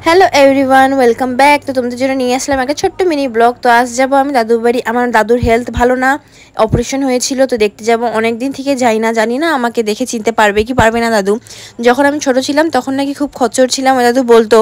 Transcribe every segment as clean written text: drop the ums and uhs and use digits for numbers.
Hello everyone, welcome back. তো তোমাদের জন্য নিয়ে আসলাম একটা ছোট্ট মিনি ব্লগ। তো আজ যাবো আমি দাদুর বাড়ি। আমার দাদুর হেলথ ভালো না, অপারেশন হয়েছিল, তো দেখতে যাব। অনেক দিন থেকে যাই না, জানি না আমাকে দেখে চিনতে পারবে কি পারবে না দাদু। যখন আমি ছোট ছিলাম তখন নাকি খুব খচ্চর ছিলাম, ওই দাদু বলতো।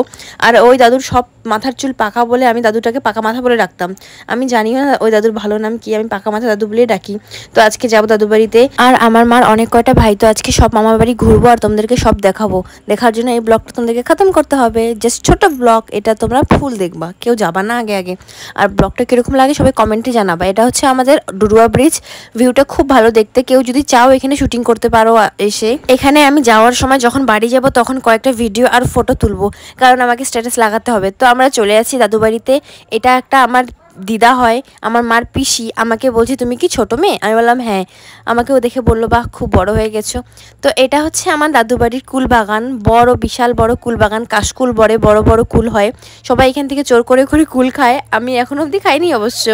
আর ওই দাদুর সব মাথার চুল পাকা বলে আমি দাদুটাকে পাকা মাথা বলে ডাকতাম। আমি জানি না ওই দাদুর ভালো নাম কি, আমি পাকা মাথা দাদু বলে ডাকি। তো আজকে যাবো দাদু বাড়িতে। আর আমার মার অনেক কয়টা ভাই, তো আজকে সব মামার বাড়ি ঘুরবো আর তোমাদেরকে সব দেখাবো। দেখার জন্য এই ব্লগটা তোমাদেরকে খতম করতে হবে। জাস্ট ছোট ব্লগ, এটা তোমরা ফুল দেখবা, কেউ যাবা না আগে আগে। আর ব্লগটা কিরকম লাগে সবাই কমেন্টে জানাবা। এটা হচ্ছে আমাদের ডুডুয়া ব্রিজ, ভিউটা খুব ভালো দেখতে। কেউ যদি চাও এখানে শুটিং করতে পারো এসে। এখানে আমি যাওয়ার সময় যখন বাড়ি যাব তখন কয়েকটা ভিডিও আর ফটো তুলবো, কারণ আমাকে স্ট্যাটাস লাগাতে হবে। তো আমরা চলে যাচ্ছি দাদু বাড়িতে। এটা একটা আমার দিদা হয়, আমার মার পিসি। আমাকে বলছে তুমি কি ছোট মেয়ে? আমি বললাম হ্যাঁ। আমাকেও দেখে বললো বাহ, খুব বড় হয়ে গেছো। তো এটা হচ্ছে আমার দাদু বাড়ির কুল বাগান, বড় বিশাল বড় কুল বাগান। কাশকুল বড় বড় বড় কুল হয়, সবাই এখান থেকে চোর করে করে কুল খায়। আমি এখন অবধি খাইনি অবশ্য।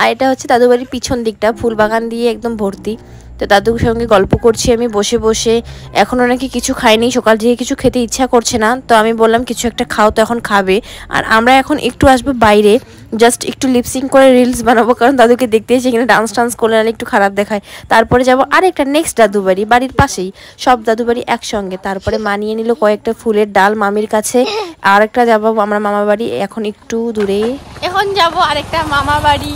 আর এটা হচ্ছে দাদু বাড়ির পিছন দিকটা, ফুল বাগান দিয়ে একদম ভর্তি। তো দাদুর সঙ্গে গল্প করছি আমি বসে বসে। এখনও নাকি কিছু খাইনি, সকাল থেকে কিছু খেতে ইচ্ছা করছে না। তো আমি বললাম কিছু একটা খাও, তো এখন খাবে। আর আমরা এখন একটু আসবো বাইরে, জাস্ট একটু লিপসিং করে রিলস বানাবো, কারণ দাদুকে দেখতে এসে এখানে ডান্স টান্স করলে নাহলে একটু খারাপ দেখায়। তারপরে যাবো আরেকটা নেক্সট দাদু বাড়ি, বাড়ির পাশেই সব দাদু বাড়ি একসঙ্গে। তারপরে মানিয়ে নিল কয়েকটা ফুলের ডাল মামির কাছে। আর একটা যাবো আমরা মামা বাড়ি, এখন একটু দূরে। এখন যাবো আরেকটা মামা বাড়ি।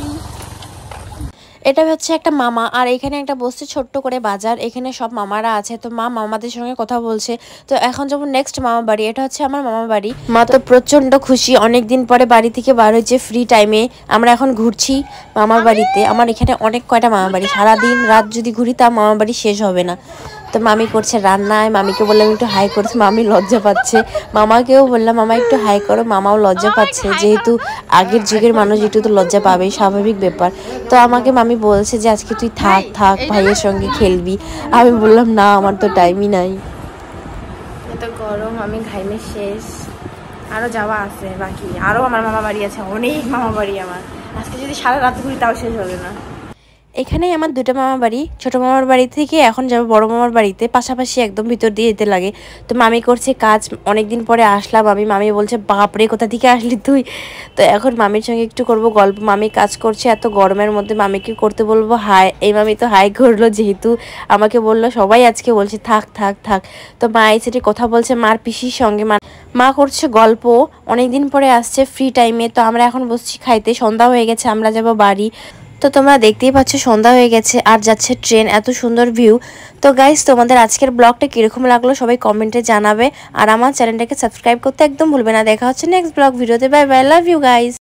এটা হচ্ছে একটা মামা, আর এখানে একটা বসছে ছোট্ট করে বাজার। এখানে সব মামারা আছে, তো মা মামাদের সঙ্গে কথা বলছে। তো এখন যাবো নেক্সট মামা বাড়ি, এটা হচ্ছে আমার মামা বাড়ি। মা তো প্রচন্ড খুশি, অনেকদিন পরে বাড়ি থেকে বার হয়েছে ফ্রি টাইমে। আমরা এখন ঘুরছি মামার বাড়িতে। আমার এখানে অনেক কয়টা মামা বাড়ি, সারাদিন রাত যদি ঘুরি তা মামা বাড়ি শেষ হবে না। তো মামি করছে রান্নায়, মামিকে বললাম একটু হাই করছে, মামি লজ্জা পাচ্ছে। মামাকেও বললাম মামা একটু হাই করো, মামাও লজ্জা পাচ্ছে। যেহেতু আগের যুগের মানুষ, একটু তো লজ্জা পাবেই, স্বাভাবিক ব্যাপার। তো আমাকে মামি বলছে যে আজকে তুই থাক থাক, ভাইয়ের সঙ্গে খেলবি। আমি বললাম না, আমার তো টাইমই নাই। এত গরম, আমি ঘাইমে শেষ। আরো যাওয়া আছে বাকি, আরো আমার মামা বাড়ি আছে, অনেক মামা বাড়ি আমার। আজকে যদি সারা রাত ঘুরি তাও শেষ হবে না। এখানেই আমার দুটো মামা বাড়ি। ছোট মামার বাড়ি থেকে এখন যাবো বড় মামার বাড়িতে, পাশাপাশি একদম ভিতর দিয়ে যেতে লাগে। তো মামি করছে কাজ, অনেকদিন পরে আসলাম আমি। মামি বলছে বাপরে কোথা থেকে আসলি তুই? তো এখন মামির সঙ্গে একটু করব গল্প। মামি কাজ করছে এত গরমের মধ্যে, মামিকে করতে বলবো হাই। এই মামি তো হাই করলো, যেহেতু আমাকে বললো সবাই আজকে বলছে থাক থাক থাক। তো মা এই সেটি কথা বলছে মার পিসির সঙ্গে। মা করছে গল্প, অনেকদিন পরে আসছে ফ্রি টাইমে। তো আমরা এখন বসছি খাইতে, সন্ধ্যা হয়ে গেছে, আমরা যাব বাড়ি। তো তোমরা দেখতেই পাচ্ছ সন্ধ্যা হয়ে গেছে আর যাচ্ছে ট্রেন, এত সুন্দর ভিউ। তো গাইস, তোমাদের আজকের ব্লগটা কীরকম লাগলো সবাই কমেন্টে জানাবে। আর আমার চ্যানেলটাকে সাবস্ক্রাইব করতে একদম ভুলবে না। দেখা হচ্ছে নেক্সট ব্লগ ভিডিওতে। Bye bye, love you guys.